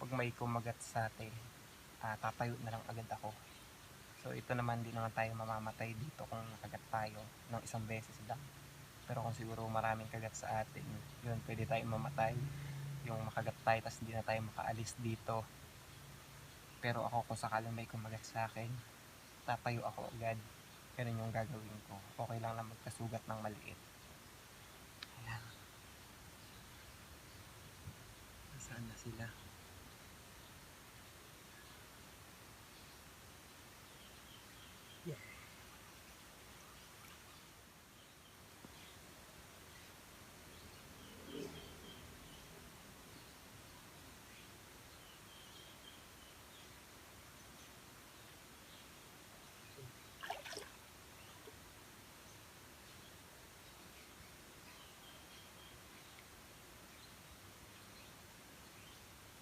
pag may kumagat sa atin, tatayo na lang agad ako. So ito naman, di naman tayo mamamatay dito kung nakagat tayo ng isang beses lang. Pero kung siguro maraming kagat sa atin, yun, pwede tayong mamatay. Yung makagat tayo tapos hindi na tayo makaalis dito. Pero ako, kung sakaling may kumagat sa akin, tatayo ako agad. Ganun yung gagawin ko. Okay lang na magkasugat ng maliit. Ayan. Nasaan na sila?